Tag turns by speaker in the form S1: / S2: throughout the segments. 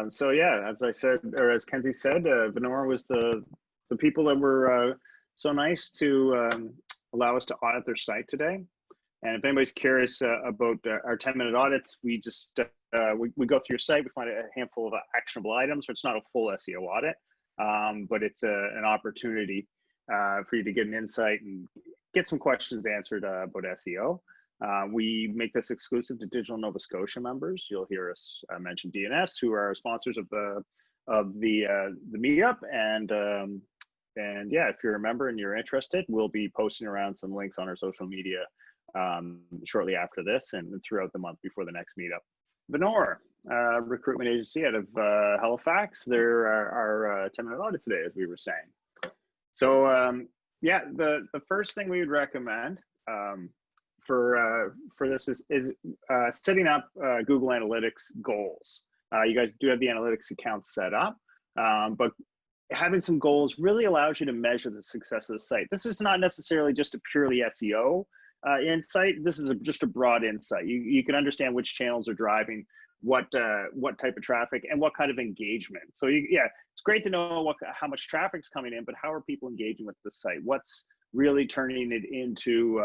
S1: So yeah, as I said, or as Kenzie said, Venor was the people that were so nice to allow us to audit their site today. And if anybody's curious about our 10-minute audits, we just we go through your site, we find a handful of actionable items. So it's not a full SEO audit, but it's an opportunity for you to get an insight and get some questions answered about SEO. We make this exclusive to Digital Nova Scotia members. You'll hear us mention DNS, who are sponsors of the meetup, and yeah, if you're a member and you're interested, we'll be posting around some links on our social media shortly after this and throughout the month before the next meetup. Venor, recruitment agency out of Halifax, they're our 10-minute audit today, as we were saying. So yeah, the first thing we would recommend for this is setting up Google Analytics goals. You guys do have the analytics account set up, but having some goals really allows you to measure the success of the site. This is not necessarily just a purely SEO insight. This is just a broad insight. You can understand which channels are driving what type of traffic and what kind of engagement. So yeah, it's great to know how much traffic's coming in, but how are people engaging with the site? What's really turning it into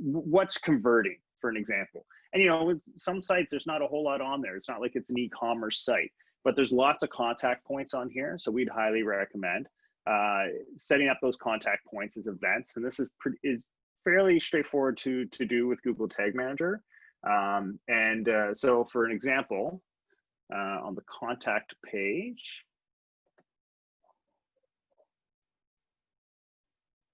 S1: what's converting, for an example. And you know, with some sites, there's not a whole lot on there. It's not like it's an e-commerce site, but there's lots of contact points on here. So we'd highly recommend setting up those contact points as events. And this is fairly straightforward to do with Google Tag Manager. So for an example, on the contact page,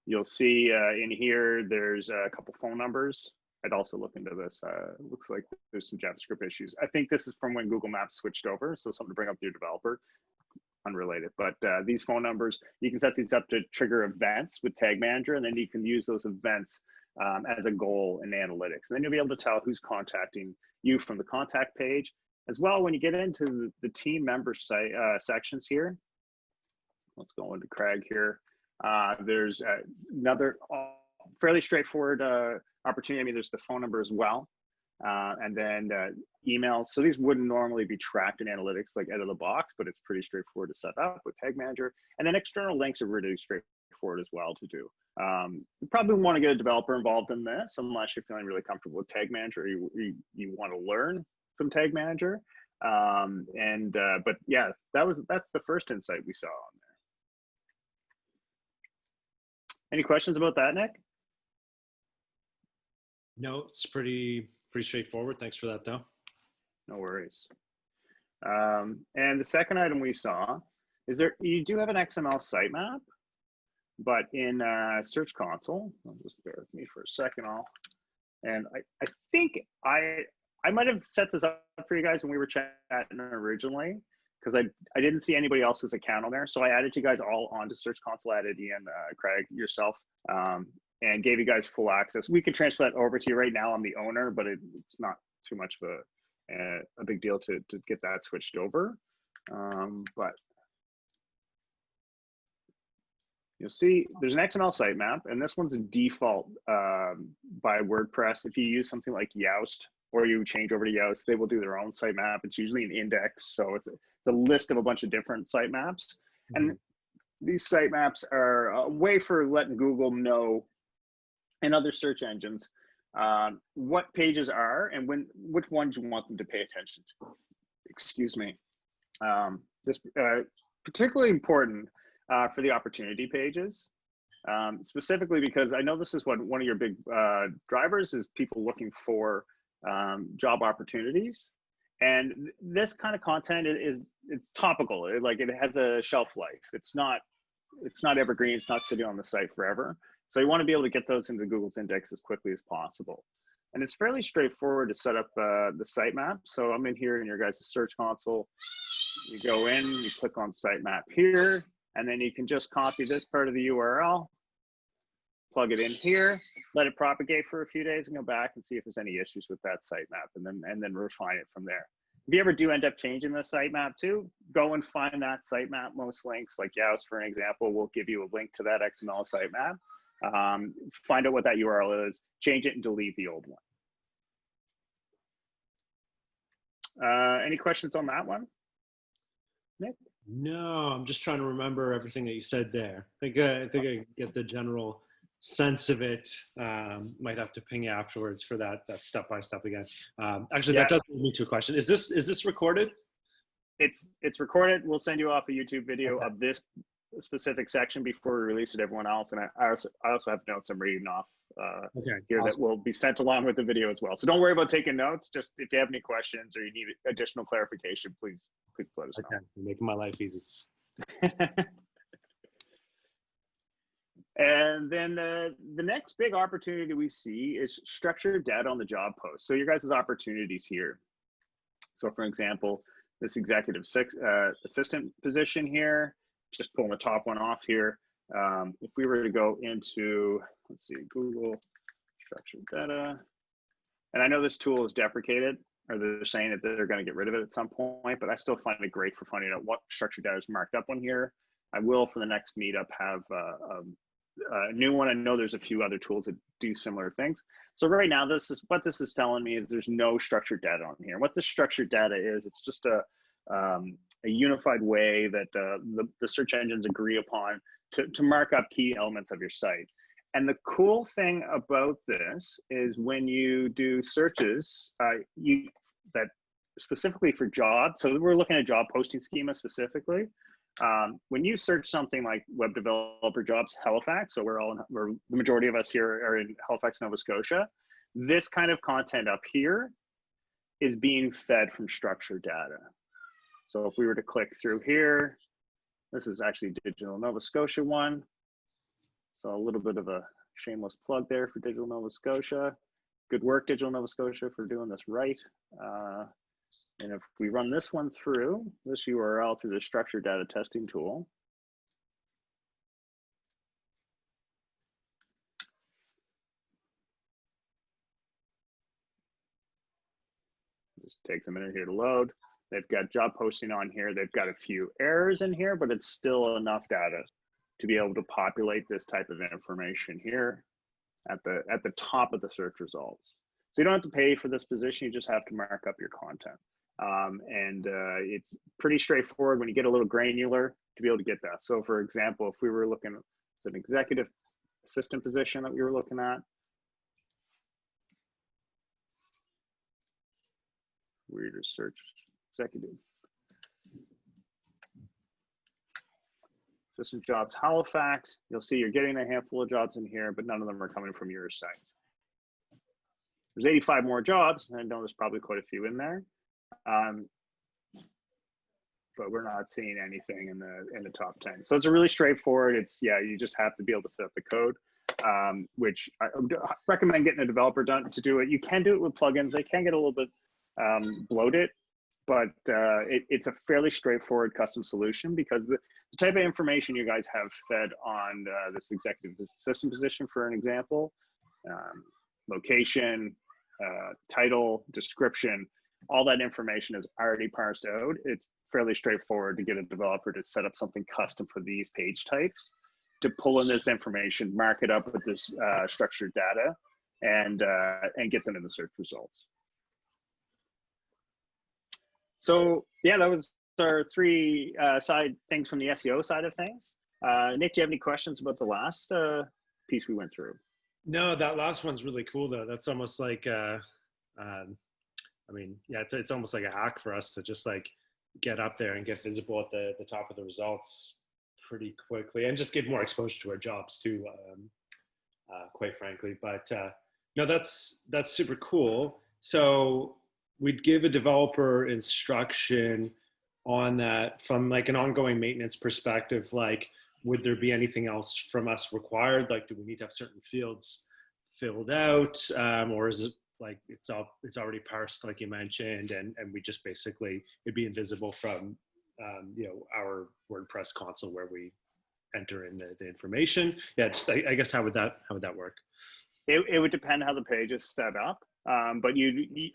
S1: you'll see in here, there's a couple phone numbers. I'd also look into this. Looks like there's some JavaScript issues. I think this is from when Google Maps switched over, so something to bring up to your developer, unrelated. But these phone numbers, you can set these up to trigger events with Tag Manager, and then you can use those events as a goal in analytics. And then you'll be able to tell who's contacting you from the contact page. As well, when you get into the team member site sections here, let's go into Craig here. There's another fairly straightforward opportunity. I mean, there's the phone number as well, and then emails. So these wouldn't normally be tracked in analytics like out of the box, but it's pretty straightforward to set up with Tag Manager. And then external links are really straightforward as well to do. You probably want to get a developer involved in this unless you're feeling really comfortable with Tag Manager, or you want to learn some Tag Manager. But yeah, that's the first insight we saw on there. Any questions about that, Nick?
S2: No, it's pretty straightforward. Thanks for that, though.
S1: No worries. And the second item we saw is you do have an XML sitemap, but in Search Console, just bear with me for a second, and I think I might have set this up for you guys when we were chatting originally, because I didn't see anybody else's account on there. So I added you guys all onto Search Console, added Ian, Craig, yourself, and gave you guys full access. We can transfer that over to you right now. I'm the owner, but it's not too much of a big deal to get that switched over. But you'll see there's an XML sitemap, and this one's a default by WordPress. If you use something like Yoast, or you change over to Yoast, they will do their own sitemap. It's usually an index, so it's a list of a bunch of different sitemaps. Mm-hmm. And these sitemaps are a way for letting Google know and other search engines what pages are and which ones you want them to pay attention to. Excuse me. This particularly important for the opportunity pages, specifically because I know this is what one of your big drivers is, people looking for job opportunities. And this kind of content it's topical. It has a shelf life. It's not evergreen. It's not sitting on the site forever. So you want to be able to get those into Google's index as quickly as possible. And it's fairly straightforward to set up the sitemap. So I'm in here in your guys' Search Console. You go in, you click on sitemap here, and then you can just copy this part of the URL, plug it in here, let it propagate for a few days, and go back and see if there's any issues with that sitemap, and then refine it from there. If you ever do end up changing the sitemap too, go and find that sitemap. Most links, like Yoast, for an example, will give you a link to that XML sitemap. Find out what that URL is, change it, and delete the old one. Any questions on that one, Nick?
S2: No, I'm just trying to remember everything that you said there. I think I get the general sense of it. Might have to ping you afterwards for that step by step again. Actually,
S1: Yeah,
S2: that does lead me to a question. Is this recorded?
S1: it's recorded. We'll send you off a YouTube video
S2: Okay.
S1: of this specific section before we release it to everyone else. And I also have notes I'm reading off
S2: Okay.
S1: here
S2: Awesome.
S1: that will be sent along with the video as well. So don't worry about taking notes. Just if you have any questions or you need additional clarification, please let us
S2: Okay. You're making my life easy.
S1: know. And then the next big opportunity we see is structured data on the job post. So your guys' opportunities here. So for example, this executive assistant position here, just pulling the top one off here. If we were to go into, let's see, Google structured data, and I know this tool is deprecated, or they're saying that they're going to get rid of it at some point, but I still find it great for finding out what structured data is marked up on here. I will, for the next meetup, have a new one. I know there's a few other tools that do similar things. So right now, this is telling me is there's no structured data on here. What this structured data is, it's just a unified way that the search engines agree upon to mark up key elements of your site. And the cool thing about this is when you do searches, that specifically for jobs. So we're looking at job posting schema specifically. When you search something like web developer jobs Halifax, so the majority of us here are in Halifax, Nova Scotia. This kind of content up here is being fed from structured data. So if we were to click through here, this is actually Digital Nova Scotia one. So a little bit of a shameless plug there for Digital Nova Scotia. Good work, Digital Nova Scotia, for doing this right. And if we run this one through, this URL through the structured data testing tool, just takes a minute here to load. They've got job posting on here. They've got a few errors in here, but it's still enough data to be able to populate this type of information here at the top of the search results. So you don't have to pay for this position. You just have to mark up your content. It's pretty straightforward when you get a little granular to be able to get that. So for example, if we were looking at an executive assistant position that we were looking at, we just search executive assistant jobs Halifax, you'll see you're getting a handful of jobs in here, but none of them are coming from your site. There's 85 more jobs, and I know there's probably quite a few in there. But we're not seeing anything in the top 10. So it's a really straightforward. You just have to be able to set up the code, which I would recommend getting a developer done to do it. You can do it with plugins. They can get a little bit bloated, but it's a fairly straightforward custom solution because the type of information you guys have fed on this executive assistant position, for an example, location, title, description, all that information is already parsed out. It's fairly straightforward to get a developer to set up something custom for these page types, to pull in this information, mark it up with this structured data, and get them in the search results. So yeah, that was our three side things from the SEO side of things. Nick, do you have any questions about the last piece we went through?
S2: No, that last one's really cool though. That's almost like, I mean, yeah, it's almost like a hack for us to just like get up there and get visible at the top of the results pretty quickly, and just give more exposure to our jobs too, quite frankly. But no, that's super cool. So we'd give a developer instruction on that from like an ongoing maintenance perspective. Like, would there be anything else from us required? Like, do we need to have certain fields filled out, or is it like it's already parsed, like you mentioned, and we just basically it'd be invisible from our WordPress console where we enter in the information? Yeah, just I guess how would that work?
S1: It would depend how the page is set up. But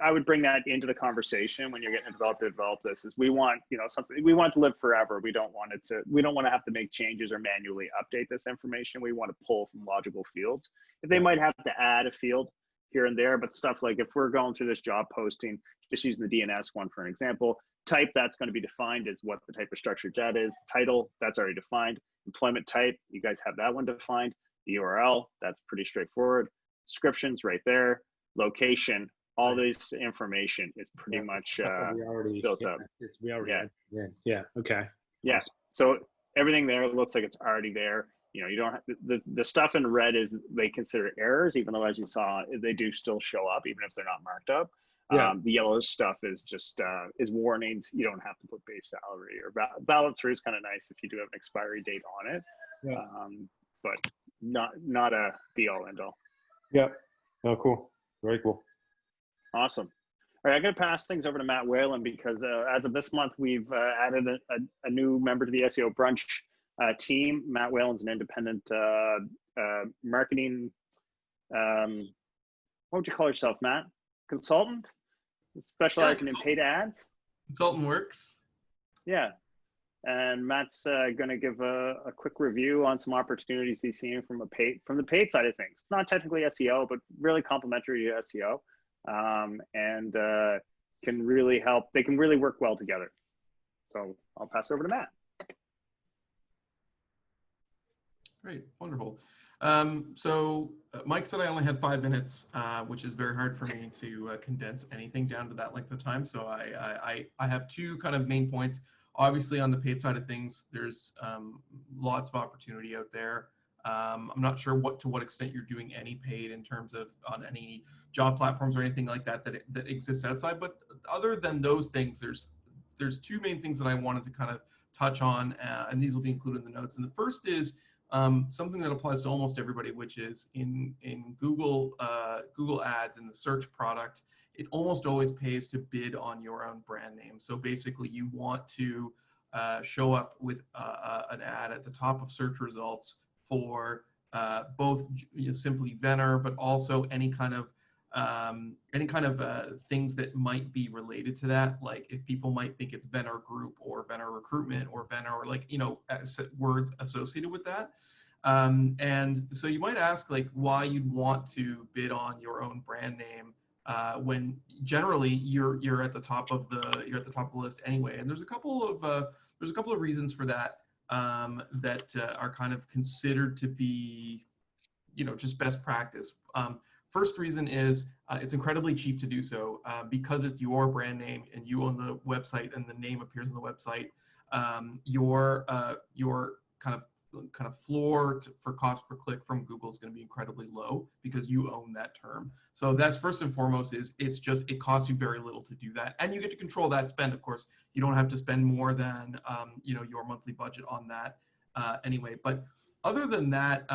S1: I would bring that into the conversation when you're getting a developer to develop this. Is we want something, we want it to live forever. We don't want to have to make changes or manually update this information. We want to pull from logical fields. If they might have to add a field, here and there, but stuff like if we're going through this job posting, just using the DNS one for an example, type, that's going to be defined as what the type of structured data is. Title, that's already defined. Employment type, you guys have that one defined. The URL, that's pretty straightforward. Descriptions right there. Location, all this information is pretty much built up.
S2: We already
S1: yeah.
S2: had, yeah. Okay.
S1: Yeah.
S2: Awesome.
S1: So everything there looks like it's already there. You know, you don't have the stuff in red is they consider errors, even though as you saw, they do still show up, even if they're not marked up.
S2: Yeah.
S1: The yellow stuff is just is warnings. You don't have to put base salary or valid through is kind of nice if you do have an expiry date on it,
S2: yeah.
S1: But not a be all end all.
S2: Yeah. Oh, cool. Very cool.
S1: Awesome. All right, I'm going to pass things over to Matt Whalen because as of this month, we've added a new member to the SEO Brunch team. Matt Whalen's an independent marketing, what would you call yourself, Matt? Consultant? Specializing in paid ads?
S3: Consultant works.
S1: Yeah. And Matt's going to give a quick review on some opportunities he's seeing from the paid side of things. Not technically SEO, but really complementary to SEO. And can really help. They can really work well together. So I'll pass it over to Matt.
S3: Great, wonderful. So Mike said I only had 5 minutes, which is very hard for me to condense anything down to that length of time. So I have 2 kind of main points. Obviously, on the paid side of things, there's lots of opportunity out there. I'm not sure to what extent you're doing any paid in terms of on any job platforms or anything like that that exists outside. But other than those things, there's 2 main things that I wanted to kind of touch on, and these will be included in the notes. And the first is something that applies to almost everybody, which is in Google Ads in the search product. It almost always pays to bid on your own brand name. So basically, you want to show up with an ad at the top of search results for both simply Venor, but also any kind of things that might be related to that. Like if people might think it's Venor Group or Venor Recruitment or Venor, or like, words associated with that. And so you might ask like why you'd want to bid on your own brand name when generally you're at the top of the list anyway. And there's a couple of reasons for that that are kind of considered to be, just best practice. First reason is it's incredibly cheap to do so because it's your brand name and you own the website and the name appears on the website. Your kind of floor for cost per click from Google is going to be incredibly low because you own that term. So that's first and foremost is it costs you very little to do that, and you get to control that spend. Of course, you don't have to spend more than your monthly budget on that anyway. But other than that,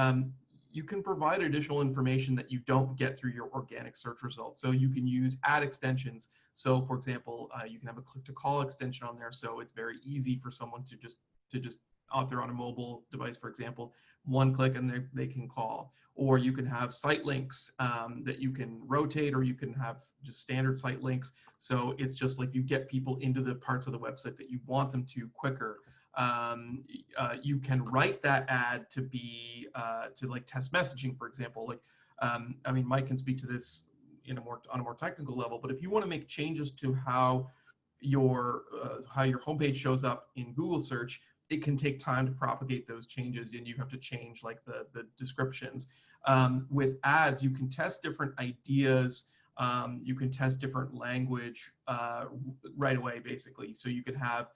S3: you can provide additional information that you don't get through your organic search results. So you can use ad extensions. So for example, you can have a click to call extension on there. So it's very easy for someone to just author on a mobile device, for example, one click and they can call. Or you can have site links that you can rotate, or you can have just standard site links. So it's just like you get people into the parts of the website that you want them to quicker. You can write that ad to be to like test messaging, for example. Like, Mike can speak to this on a more technical level. But if you want to make changes to how your homepage shows up in Google search, it can take time to propagate those changes, and you have to change like the descriptions. With ads, you can test different ideas. You can test different language right away, basically. So you could have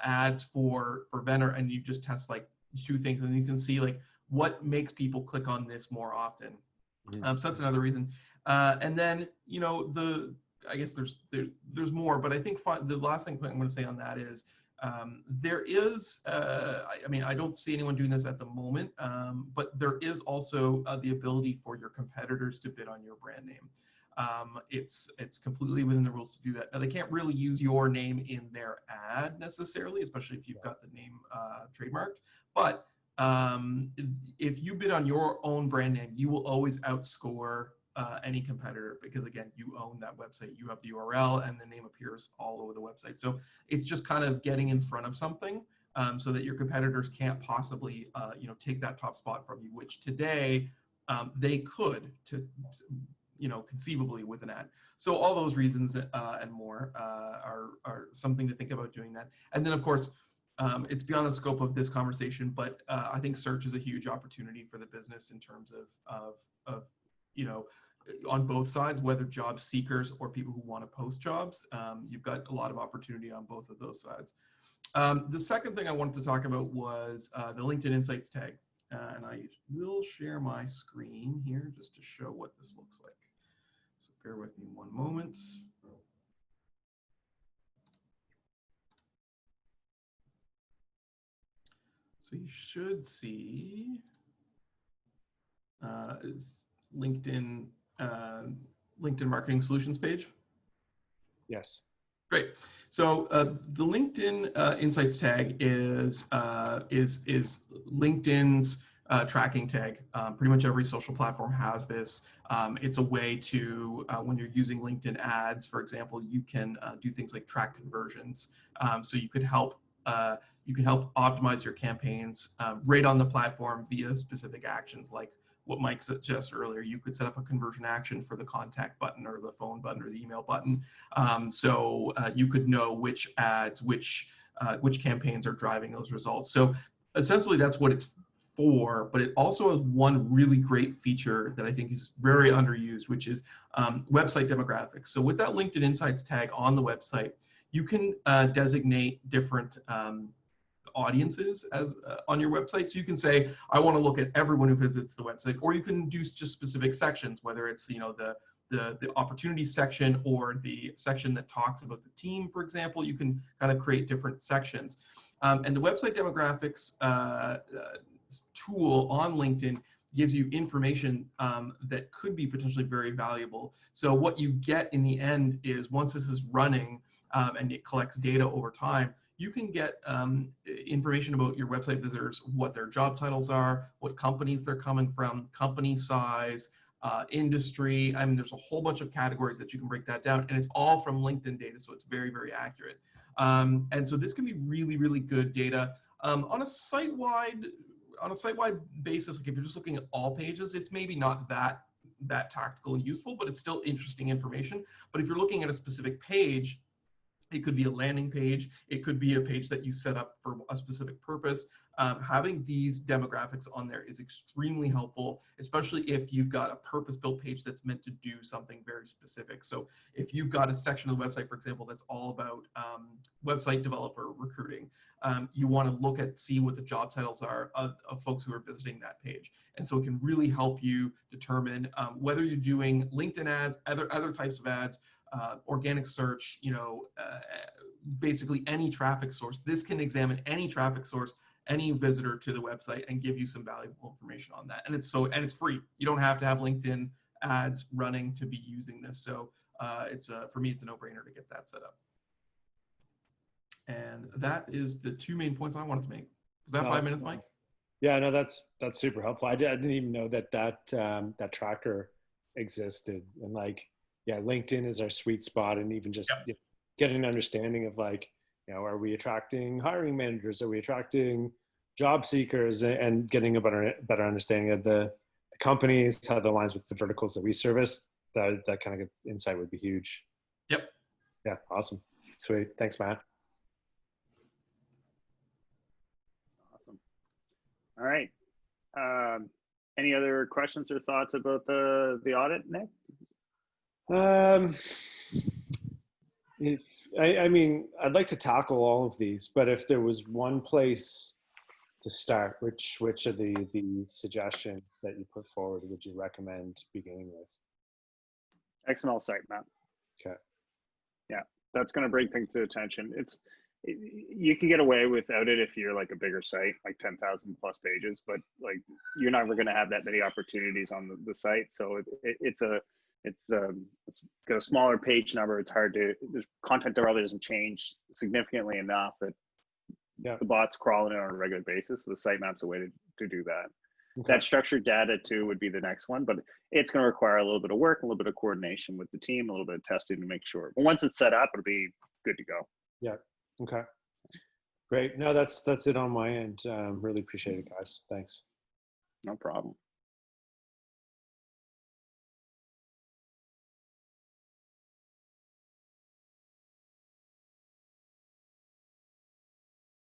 S3: ads for Venor, and you just test like 2 things, and you can see like what makes people click on this more often. So that's another reason. And then I guess there's more, but I think the last thing I'm going to say on that is there is I don't see anyone doing this at the moment, but there is also the ability for your competitors to bid on your brand name. It's completely within the rules to do that. Now, they can't really use your name in their ad necessarily, especially if you've got the name trademarked. But if you bid on your own brand name, you will always outscore any competitor because, again, you own that website. You have the URL, and the name appears all over the website. So it's just kind of getting in front of something so that your competitors can't possibly take that top spot from you, which today they could. conceivably with an ad. So all those reasons and more are something to think about doing that. And then of course, it's beyond the scope of this conversation, but I think search is a huge opportunity for the business in terms of on both sides, whether job seekers or people who want to post jobs. You've got a lot of opportunity on both of those sides. The second thing I wanted to talk about was the LinkedIn Insights tag. And I will share my screen here just to show what this looks like. So bear with me one moment. So you should see is LinkedIn Marketing Solutions page.
S2: Yes.
S3: Great. So the LinkedIn Insights tag is LinkedIn's tracking tag. Pretty much every social platform has this. It's a way to, when you're using LinkedIn ads, for example, you can do things like track conversions. So you could help optimize your campaigns right on the platform via specific actions like what Mike suggested earlier. You could set up a conversion action for the contact button or the phone button or the email button. So you could know which ads, which campaigns are driving those results. So essentially that's what it's for, but it also has one really great feature that I think is very underused, which is website demographics. So with that LinkedIn Insights tag on the website, you can designate different audiences as on your website. So you can say, I want to look at everyone who visits the website, or you can do just specific sections, whether it's the opportunities section or the section that talks about the team, for example. You can kind of create different sections. And the website demographics tool on LinkedIn gives you information that could be potentially very valuable. So what you get in the end is, once this is running and it collects data over time, you can get information about your website visitors, what their job titles are, what companies they're coming from, company size, industry. I mean, there's a whole bunch of categories that you can break that down, and it's all from LinkedIn data, so it's very, very accurate. And so this can be really, really good data on a site-wide basis. Like if you're just looking at all pages, it's maybe not that tactical and useful, but it's still interesting information. But if you're looking at a specific page, it could be a landing page. It could be a page that you set up for a specific purpose. Having these demographics on there is extremely helpful, especially if you've got a purpose-built page that's meant to do something very specific. So if you've got a section of the website, for example, that's all about website developer recruiting, you want to see what the job titles are of folks who are visiting that page. And so it can really help you determine whether you're doing LinkedIn ads, other types of ads, organic search, basically any traffic source. This can examine any traffic source, any visitor to the website, and give you some valuable information on that. And it's free. You don't have to have LinkedIn ads running to be using this. So for me, it's a no-brainer to get that set up. And that is the two main points I wanted to make. Was that 5 minutes, Mike?
S2: Yeah, no, that's super helpful. I didn't even know that tracker existed, and LinkedIn is our sweet spot, and even just getting an understanding of are we attracting hiring managers? Are we attracting job seekers? And getting a better understanding of the companies, how that aligns with the verticals that we service. That kind of insight would be huge.
S3: Yep.
S2: Yeah, awesome. Sweet. Thanks, Matt.
S1: Awesome. All right. Any other questions or thoughts about the audit, Nick?
S2: I'd like to tackle all of these, but if there was one place to start, which of the suggestions that you put forward would you recommend beginning with?
S1: XML sitemap.
S2: Okay.
S1: Yeah, that's going to bring things to attention. You can get away without it if you're like a bigger site, like 10,000 plus pages, but you're never going to have that many opportunities on the site. So it's got a smaller page number. It's hard to, the content there really doesn't change significantly enough that the bot's crawling it on a regular basis. So the sitemap's a way to do that. Okay. That structured data too would be the next one, but it's going to require a little bit of work, a little bit of coordination with the team, a little bit of testing to make sure. But once it's set up, it'll be good to go.
S2: Yeah. Okay. Great. No, that's it on my end. Really appreciate it, guys. Thanks.
S1: No problem.